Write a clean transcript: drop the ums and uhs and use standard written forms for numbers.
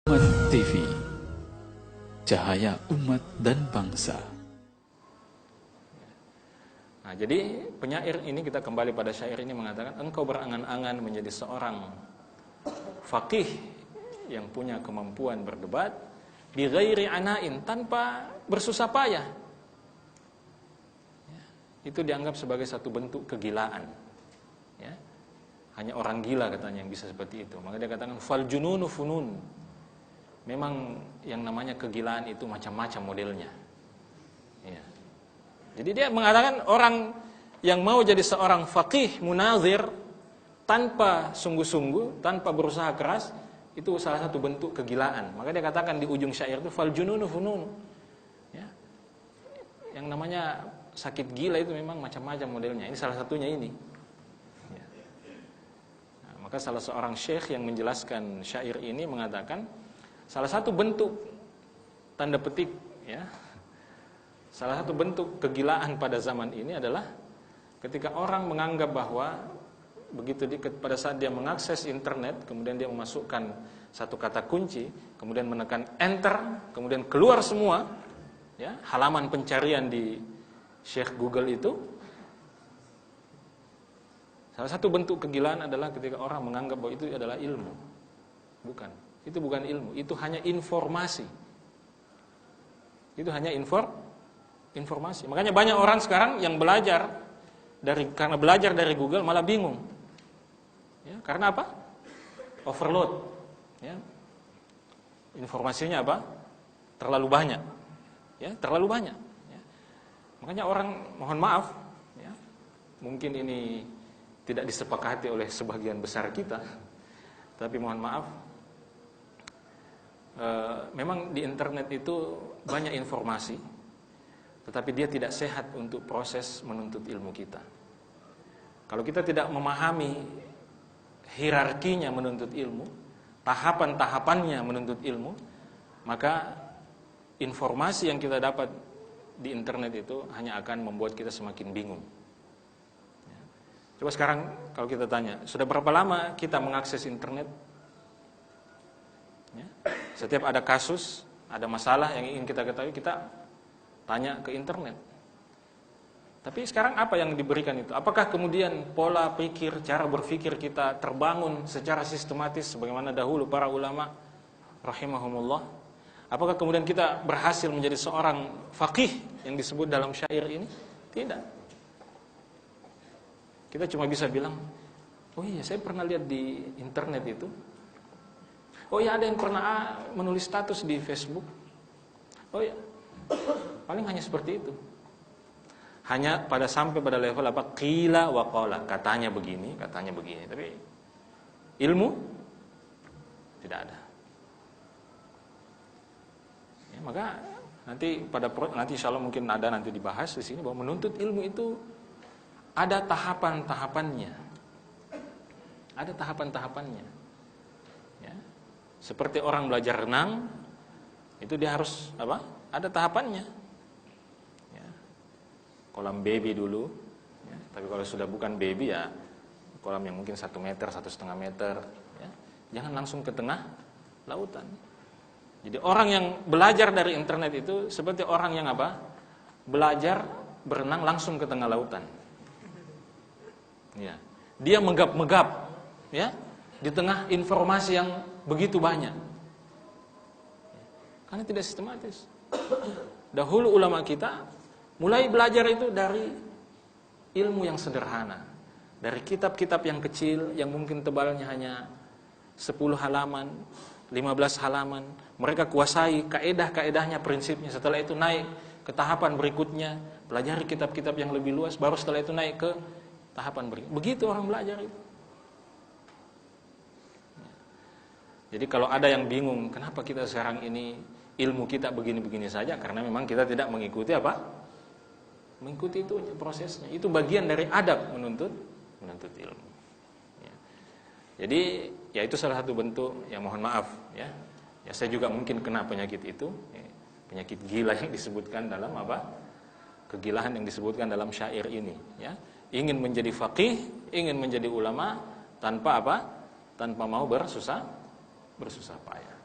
Umat TV, cahaya umat dan bangsa. Nah, jadi penyair ini, kita kembali pada syair ini, mengatakan engkau berangan-angan menjadi seorang faqih yang punya kemampuan berdebat bi ghairi ana'in, tanpa bersusah payah. Ya, itu dianggap sebagai satu bentuk kegilaan. Ya, hanya orang gila katanya yang bisa seperti itu. Maka dia katakan fal jununu funun. Memang yang namanya kegilaan itu macam-macam modelnya. Ya. Jadi dia mengatakan orang yang mau jadi seorang faqih munazir tanpa sungguh-sungguh, tanpa berusaha keras, itu salah satu bentuk kegilaan. Maka dia katakan di ujung syair itu fal jununu funun. Ya. Yang namanya sakit gila itu memang macam-macam modelnya. Ini salah satunya ini. Ya. Nah, maka salah seorang syekh yang menjelaskan syair ini mengatakan salah satu bentuk tanda petik, ya, salah satu bentuk kegilaan pada zaman ini adalah ketika orang menganggap bahwa begitu pada saat dia mengakses internet, kemudian dia memasukkan satu kata kunci, kemudian menekan enter, kemudian keluar semua, ya, halaman pencarian di Syekh Google itu. Salah satu bentuk kegilaan adalah ketika orang menganggap bahwa itu adalah ilmu. Bukan. Itu bukan ilmu, itu hanya informasi. Itu hanya informasi. Makanya banyak orang sekarang yang karena belajar dari Google malah bingung. Ya, karena apa? Overload. Ya. Informasinya apa? Terlalu banyak. Ya, terlalu banyak. Ya. Makanya orang, mohon maaf, ya, mungkin ini tidak disepakati oleh sebagian besar kita, tapi mohon maaf, memang di internet itu banyak informasi, tetapi dia tidak sehat untuk proses menuntut ilmu kita. Kalau kita tidak memahami hierarkinya menuntut ilmu, tahapan-tahapannya menuntut ilmu, maka informasi yang kita dapat di internet itu hanya akan membuat kita semakin bingung. Coba sekarang kalau kita tanya, sudah berapa lama kita mengakses internet? Ya. Setiap ada kasus, ada masalah yang ingin kita ketahui, kita tanya ke internet. Tapi sekarang apa yang diberikan itu? Apakah kemudian pola pikir, cara berpikir kita terbangun secara sistematis sebagaimana dahulu para ulama rahimahumullah? Apakah kemudian kita berhasil menjadi seorang faqih yang disebut dalam syair ini? Tidak. Kita cuma bisa bilang, oh iya, saya pernah lihat di internet itu. Oh ya, ada yang pernah menulis status di Facebook. Oh ya, paling hanya seperti itu. Hanya sampai pada level apa? Qila wa qala, katanya begini. Tapi ilmu tidak ada. Ya, maka nanti insya Allah mungkin ada nanti dibahas di sini bahwa menuntut ilmu itu ada tahapan-tahapannya. Ada tahapan-tahapannya. Ya. Seperti orang belajar renang, itu dia harus apa? Ada tahapannya. Ya. Kolam baby dulu, ya. Tapi kalau sudah bukan baby ya kolam yang mungkin 1 meter, 1,5 meter. Ya. Jangan langsung ke tengah lautan. Jadi orang yang belajar dari internet itu seperti orang yang apa? Belajar berenang langsung ke tengah lautan. Ya. Dia megap-megap, ya, di tengah informasi yang begitu banyak. Karena tidak sistematis. Dahulu ulama kita mulai belajar itu dari ilmu yang sederhana. Dari kitab-kitab yang kecil yang mungkin tebalnya hanya 10 halaman, 15 halaman. Mereka kuasai kaedah-kaedahnya, prinsipnya. Setelah itu naik ke tahapan berikutnya, pelajari kitab-kitab yang lebih luas, baru setelah itu naik ke tahapan berikutnya. Begitu orang belajar itu. Jadi kalau ada yang bingung, kenapa kita sekarang ini ilmu kita begini-begini saja? Karena memang kita tidak mengikuti apa? Mengikuti itu prosesnya. Itu bagian dari adab menuntut ilmu. Ya. Jadi ya itu salah satu bentuk yang mohon maaf, ya. Ya saya juga mungkin kena penyakit itu, ya. Penyakit gila yang disebutkan dalam apa? Kegilaan yang disebutkan dalam syair ini, ya. Ingin menjadi faqih, ingin menjadi ulama tanpa apa? Tanpa mau bersusah payah.